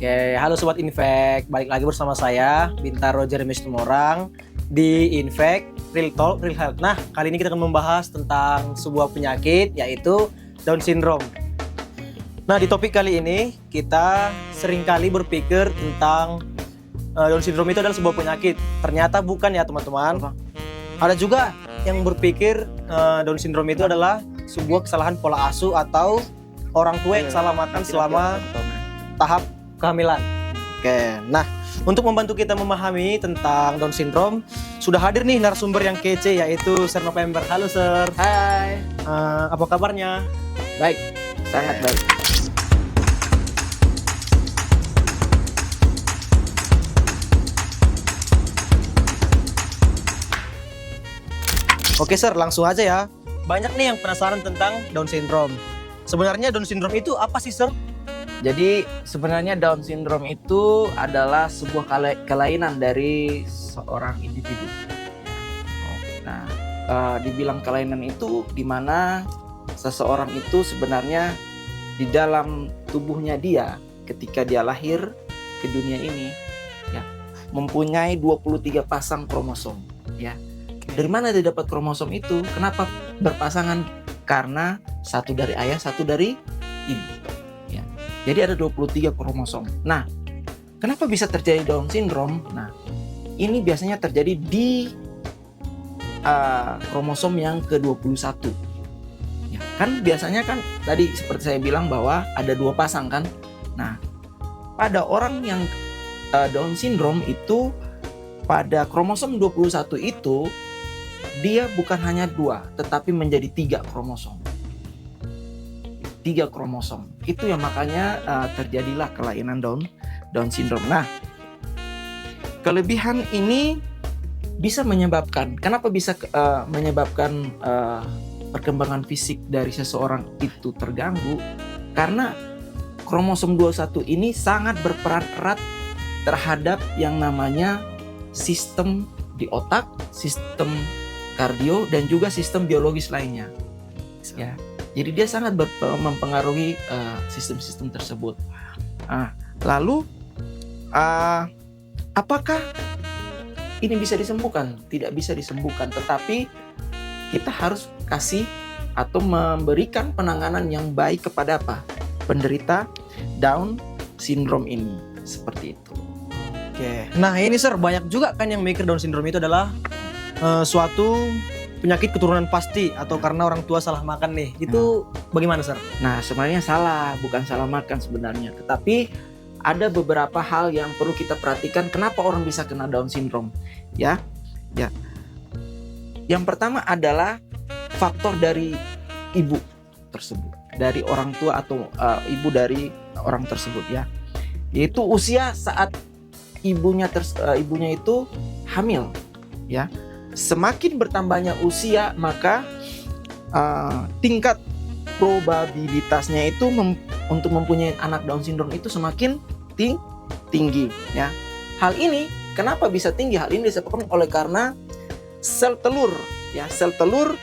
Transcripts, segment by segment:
Oke, halo Sobat Infek, balik lagi bersama saya, Bintaro Jeremy Tumorang di Infek Real Talk, Real Health. Nah, kali ini kita akan membahas tentang sebuah penyakit, yaitu Down Syndrome. Nah, di topik kali ini, kita seringkali berpikir tentang Down Syndrome itu adalah sebuah penyakit. Ternyata bukan ya teman-teman. Ada juga yang berpikir Down Syndrome itu adalah sebuah kesalahan pola asuh atau orang tua yang salah makan selama tahap kehamilan. Oke, nah untuk membantu kita memahami tentang Down Syndrome, sudah hadir nih narasumber yang kece, yaitu Sir November. Halo Sir. Hai. Apa kabarnya? Baik, sangat baik. Oke Sir, langsung aja ya. Banyak nih yang penasaran tentang Down Syndrome. Sebenarnya Down Syndrome itu apa sih Sir? Jadi sebenarnya Down Syndrome itu adalah sebuah kelainan dari seorang individu. Nah, dibilang kelainan itu di mana seseorang itu sebenarnya di dalam tubuhnya dia ketika dia lahir ke dunia ini ya mempunyai 23 pasang kromosom ya. Dari mana dia dapat kromosom itu? Kenapa berpasangan? Karena satu dari ayah, satu dari ibu. Jadi ada 23 kromosom. Nah, kenapa bisa terjadi Down Syndrome? Nah, ini biasanya terjadi di kromosom yang ke-21. Ya, kan biasanya kan tadi seperti saya bilang bahwa ada 2 pasang kan. Nah, pada orang yang Down Syndrome itu pada kromosom 21 itu dia bukan hanya 2, tetapi menjadi 3 kromosom. 3 kromosom. Itu yang makanya terjadilah kelainan Down Syndrome. Nah, kelebihan ini bisa menyebabkan, kenapa bisa menyebabkan perkembangan fisik dari seseorang itu terganggu? Karena kromosom 21 ini sangat berperan erat terhadap yang namanya sistem di otak, sistem kardio, dan juga sistem biologis lainnya. Ya. Jadi dia sangat mempengaruhi sistem-sistem tersebut. Lalu apakah ini bisa disembuhkan? Tidak bisa disembuhkan, tetapi kita harus kasih atau memberikan penanganan yang baik kepada penderita Down Syndrome ini. Seperti itu. Oke. Nah ini Sir, banyak juga kan yang mikir Down Syndrome itu adalah suatu penyakit keturunan pasti atau karena orang tua salah makan nih. Itu bagaimana Sir? Nah sebenarnya salah, bukan salah makan sebenarnya. Tetapi ada beberapa hal yang perlu kita perhatikan kenapa orang bisa kena Down Syndrome. Ya. Yang pertama adalah faktor dari ibu tersebut, dari orang tua atau ibu dari orang tersebut ya. Yaitu usia saat ibunya itu hamil ya. Semakin bertambahnya usia, maka tingkat probabilitasnya itu untuk mempunyai anak Down Syndrome itu semakin tinggi ya. Hal ini kenapa bisa tinggi? Hal ini disebabkan oleh karena sel telur ya, sel telur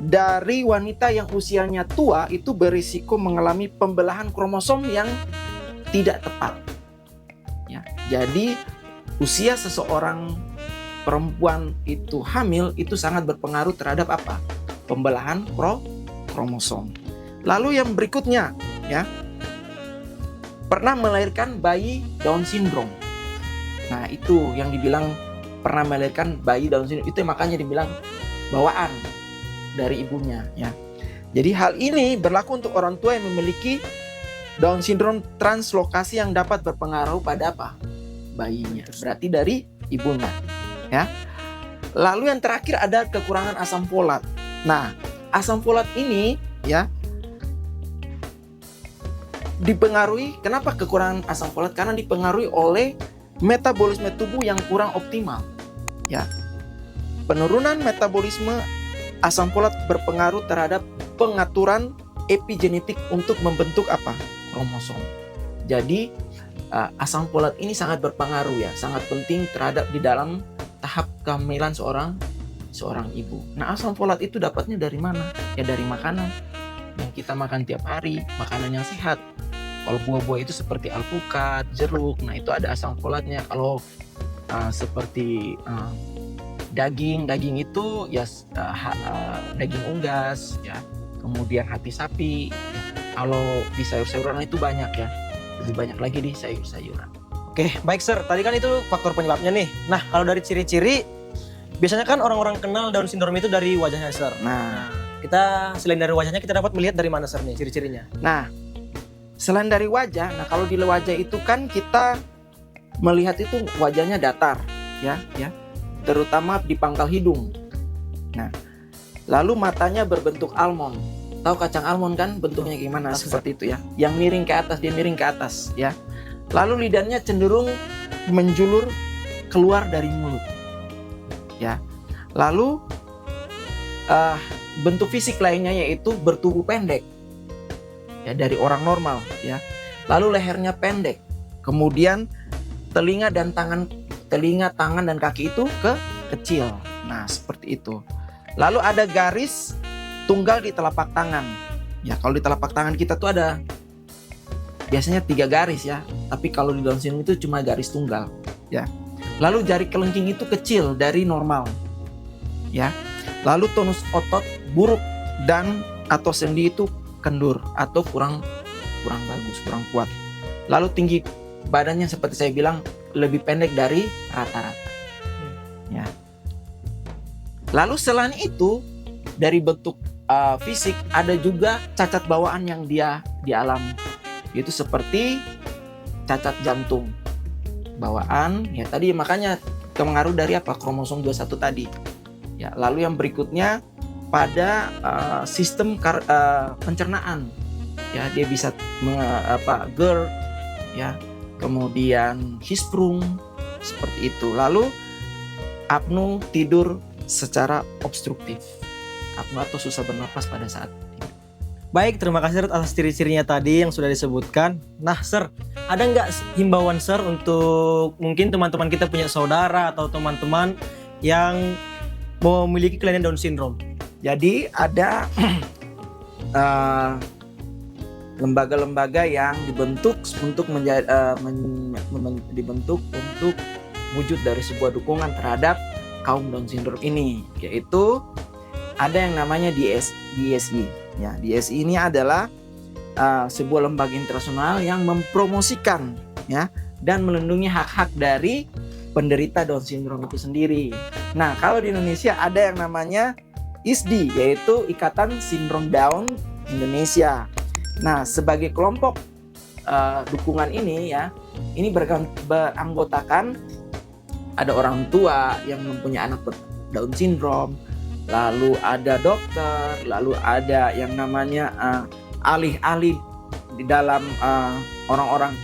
dari wanita yang usianya tua itu berisiko mengalami pembelahan kromosom yang tidak tepat ya. Jadi usia seseorang perempuan itu hamil itu sangat berpengaruh terhadap pembelahan kromosom. Lalu yang berikutnya ya, pernah melahirkan bayi Down Syndrome. Nah itu yang dibilang pernah melahirkan bayi Down Syndrome, itu makanya dibilang bawaan dari ibunya ya. Jadi hal ini berlaku untuk orang tua yang memiliki Down Syndrome translokasi yang dapat berpengaruh pada bayinya. Berarti dari ibunya. Ya. Lalu yang terakhir ada kekurangan asam folat. Nah, asam folat ini ya dipengaruhi, kenapa kekurangan asam folat? Karena dipengaruhi oleh metabolisme tubuh yang kurang optimal. Ya. Penurunan metabolisme asam folat berpengaruh terhadap pengaturan epigenetik untuk membentuk kromosom. Jadi asam folat ini sangat berpengaruh ya, sangat penting terhadap di dalam tahap kehamilan seorang ibu. Nah, asam folat itu dapatnya dari mana? Ya dari makanan yang kita makan tiap hari, makanan yang sehat. Kalau buah-buah itu seperti alpukat, jeruk, nah itu ada asam folatnya. Kalau seperti daging itu ya daging unggas ya, kemudian hati sapi ya. Kalau di sayur-sayuran itu banyak ya, lebih banyak lagi di sayur-sayuran. Oke, baik Sir. Tadi kan itu faktor penyebabnya nih. Nah, kalau dari ciri-ciri, biasanya kan orang-orang kenal Down syndrome itu dari wajahnya Sir. Nah, Kita selain dari wajahnya, kita dapat melihat dari mana Sir nih ciri-cirinya? nah selain dari wajah, nah kalau di wajah itu kan kita melihat itu wajahnya datar ya, terutama di pangkal hidung. Nah, lalu matanya berbentuk almond. Tahu kacang almond kan bentuknya gimana? Seperti itu ya. Yang miring ke atas, dia miring ke atas ya. Lalu lidahnya cenderung menjulur keluar dari mulut. Ya. Lalu bentuk fisik lainnya yaitu bertubuh pendek. Ya, dari orang normal ya. Lalu lehernya pendek. Kemudian telinga, tangan dan kaki itu kecil. Nah, seperti itu. Lalu ada garis tunggal di telapak tangan. Ya, kalau di telapak tangan kita tuh ada biasanya 3 garis ya. Tapi kalau di Down syndrome itu cuma garis tunggal, ya. Lalu jari kelingking itu kecil dari normal. Ya. Lalu tonus otot buruk dan atau sendi itu kendur atau kurang bagus, kurang kuat. Lalu tinggi badannya seperti saya bilang lebih pendek dari rata-rata. Ya. Lalu selain itu dari bentuk fisik ada juga cacat bawaan yang dia dialami. Itu seperti cacat jantung bawaan ya, tadi makanya pengaruh dari kromosom 21 tadi ya. Lalu yang berikutnya pada sistem pencernaan ya, dia bisa GERD ya, kemudian Hirschsprung seperti itu. Lalu apnu tidur secara obstruktif, apnu atau susah bernapas pada saat tidur. Baik, terima kasih Sir atas ciri-cirinya tadi yang sudah disebutkan. Nah Sir, ada nggak himbauan Sir untuk mungkin teman-teman kita punya saudara atau teman-teman yang memiliki kelainan Down syndrome? Jadi ada lembaga-lembaga yang dibentuk untuk dibentuk untuk wujud dari sebuah dukungan terhadap kaum Down syndrome ini, yaitu ada yang namanya DSI. Ya, DSI ini adalah sebuah lembaga internasional yang mempromosikan ya dan melindungi hak-hak dari penderita Down syndrome itu sendiri. Nah, kalau di Indonesia ada yang namanya ISDI, yaitu Ikatan Sindrom Down Indonesia. Nah, sebagai kelompok dukungan ini ya, ini beranggotakan ada orang tua yang mempunyai anak Down syndrome, lalu ada dokter, lalu ada yang namanya alih-alih di dalam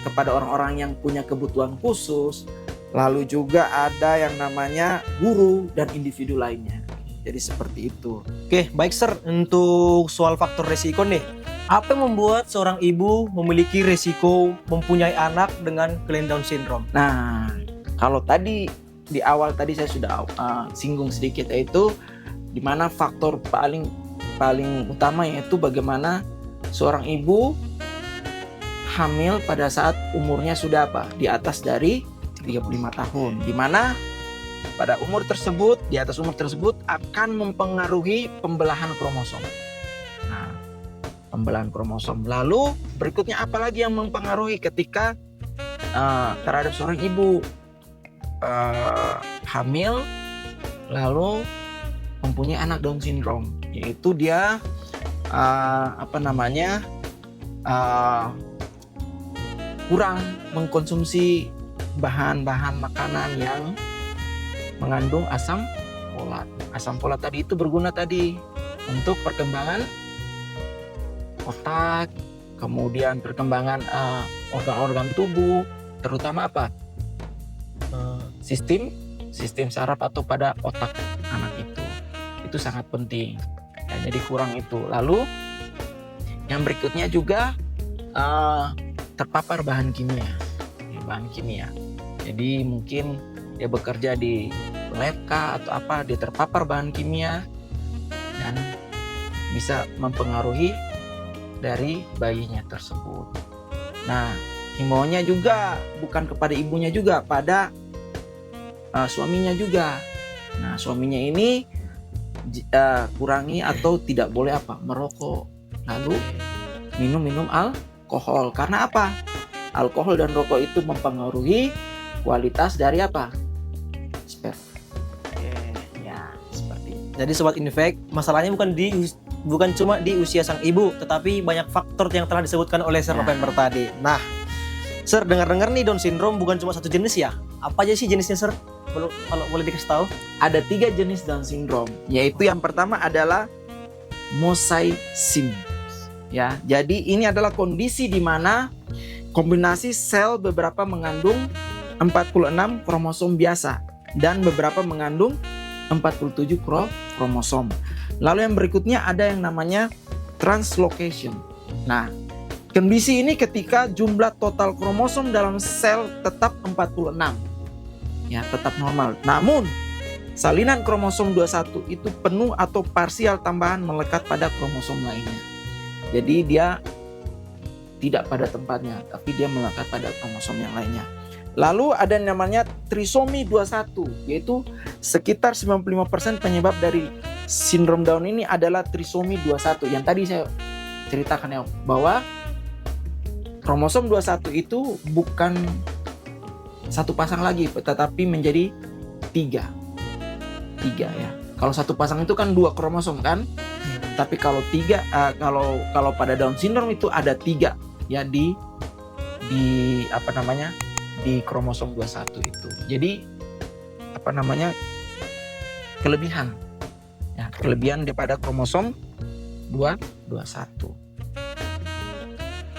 kepada orang-orang yang punya kebutuhan khusus, lalu juga ada yang namanya guru dan individu lainnya. Jadi seperti itu. Oke, baik Sir. Untuk soal faktor resiko nih, apa yang membuat seorang ibu memiliki resiko mempunyai anak dengan kelainan Down syndrome? Nah, kalau tadi di awal tadi saya sudah singgung sedikit, yaitu di mana faktor paling utama yaitu bagaimana seorang ibu hamil pada saat umurnya sudah di atas dari 35 tahun, di mana pada di atas umur tersebut akan mempengaruhi pembelahan kromosom. Nah, pembelahan kromosom. Lalu berikutnya apalagi yang mempengaruhi ketika terhadap seorang ibu hamil lalu mempunyai anak Down syndrome, yaitu dia kurang mengkonsumsi bahan-bahan makanan yang mengandung asam folat. Asam folat tadi itu berguna tadi untuk perkembangan otak, kemudian perkembangan organ-organ tubuh, terutama sistem saraf atau pada otak anak itu sangat penting ya, jadi kurang itu. Lalu yang berikutnya juga terpapar bahan kimia. Jadi mungkin dia bekerja di lab atau dia terpapar bahan kimia dan bisa mempengaruhi dari bayinya tersebut. Nah, himbauannya juga bukan kepada ibunya juga, pada suaminya juga. Nah, suaminya ini kurangi atau tidak boleh merokok, lalu minum alkohol. Karena apa? Alkohol dan rokok itu mempengaruhi kualitas dari sperma. Ya, seperti itu. Jadi sobat Infek, masalahnya bukan cuma di usia sang ibu, tetapi banyak faktor yang telah disebutkan oleh Sir November tadi. Nah, Sir, dengar-dengar nih Down syndrome bukan cuma satu jenis ya? Apa aja sih jenisnya, Sir? Kalau boleh dikasih tahu? Ada 3 jenis Down syndrome, yaitu yang pertama adalah mosaicism. Ya, jadi ini adalah kondisi di mana kombinasi sel beberapa mengandung 46 kromosom biasa dan beberapa mengandung 47 kromosom. Lalu yang berikutnya ada yang namanya translocation. Nah, kondisi ini ketika jumlah total kromosom dalam sel tetap 46. Ya, tetap normal. Namun, salinan kromosom 21 itu penuh atau parsial tambahan melekat pada kromosom lainnya. Jadi dia tidak pada tempatnya, tapi dia melekat pada kromosom yang lainnya. Lalu ada yang namanya trisomi 21, yaitu sekitar 95% penyebab dari sindrom Down ini adalah trisomi 21. Yang tadi saya ceritakan ya, bahwa kromosom 21 itu bukan satu pasang lagi, tetapi menjadi 3 ya. Kalau satu pasang itu kan 2 kromosom kan, tapi kalau 3 kalau pada Down syndrome itu ada 3 ya di di kromosom 21 itu. Jadi kelebihan ya, kelebihan daripada kromosom 21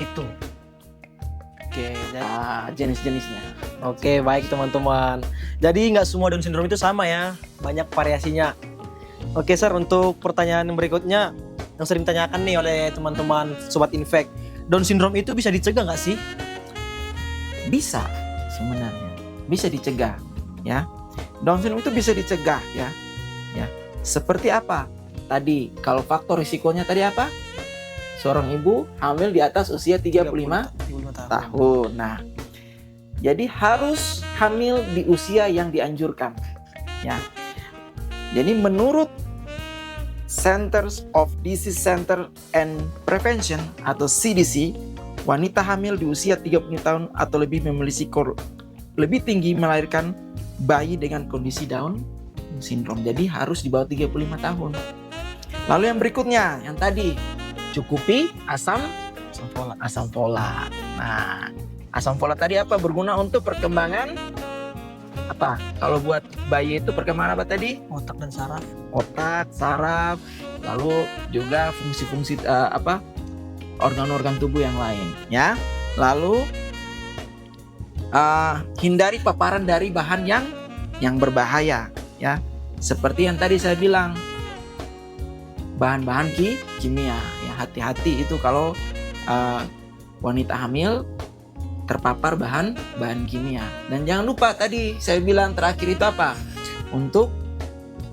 itu. Oke, jenis-jenisnya. Oke, baik teman-teman. Jadi nggak semua Down syndrome itu sama ya, banyak variasinya. Oke, Sir, untuk pertanyaan yang berikutnya yang sering ditanyakan nih oleh teman-teman Sobat Infek, Down syndrome itu bisa dicegah nggak sih? Bisa, sebenarnya bisa dicegah ya. Down syndrome itu bisa dicegah ya. Seperti apa? Tadi kalau faktor risikonya tadi apa? Seorang ibu hamil di atas usia 35 tahun. Nah, jadi harus hamil di usia yang dianjurkan ya. Jadi menurut Centers of Disease Center and Prevention atau CDC, wanita hamil di usia 30 tahun atau lebih memiliki lebih tinggi melahirkan bayi dengan kondisi Down syndrome. Jadi harus di bawah 35 tahun. Lalu yang berikutnya, yang tadi cukupi asam folat. Nah, asam folat tadi berguna untuk perkembangan kalau buat bayi itu perkembangan tadi? Otak dan saraf. Otak, saraf, lalu juga fungsi-fungsi organ-organ tubuh yang lain ya. Lalu hindari paparan dari bahan yang berbahaya ya. Seperti yang tadi saya bilang, bahan-bahan kimia ya, hati-hati itu kalau wanita hamil terpapar bahan kimia. Dan jangan lupa tadi saya bilang terakhir itu untuk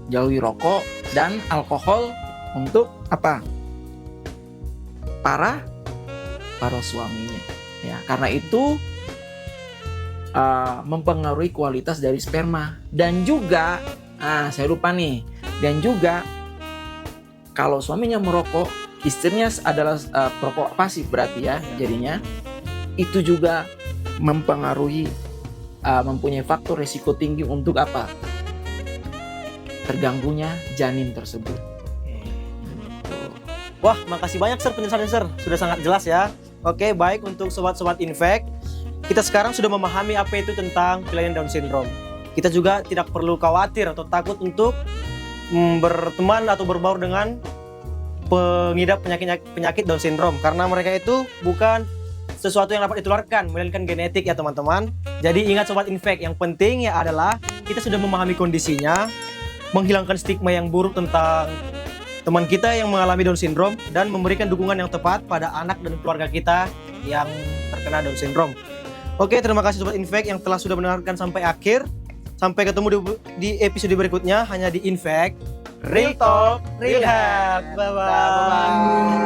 jauhi rokok dan alkohol untuk para suaminya ya, karena itu mempengaruhi kualitas dari sperma. Dan juga saya lupa nih, dan juga kalau suaminya merokok, istrinya adalah perokok pasif berarti ya, jadinya itu juga mempengaruhi, mempunyai faktor risiko tinggi untuk terganggunya janin tersebut. Wah, makasih banyak Sir penjelasannya Sir, sudah sangat jelas ya. Oke, baik untuk sobat-sobat Infek, kita sekarang sudah memahami apa itu tentang kelainan Down syndrome. Kita juga tidak perlu khawatir atau takut untuk berteman atau berbaur dengan pengidap penyakit Down syndrome, karena mereka itu bukan sesuatu yang dapat ditularkan, melainkan genetik ya teman-teman. Jadi ingat sobat Infek, yang penting ya adalah kita sudah memahami kondisinya, menghilangkan stigma yang buruk tentang teman kita yang mengalami Down syndrome, dan memberikan dukungan yang tepat pada anak dan keluarga kita yang terkena Down syndrome. Oke, terima kasih sobat Infek yang telah sudah mendengarkan sampai akhir. Sampai ketemu di episode berikutnya hanya di Infek Real Talk Real Health. Bye bye.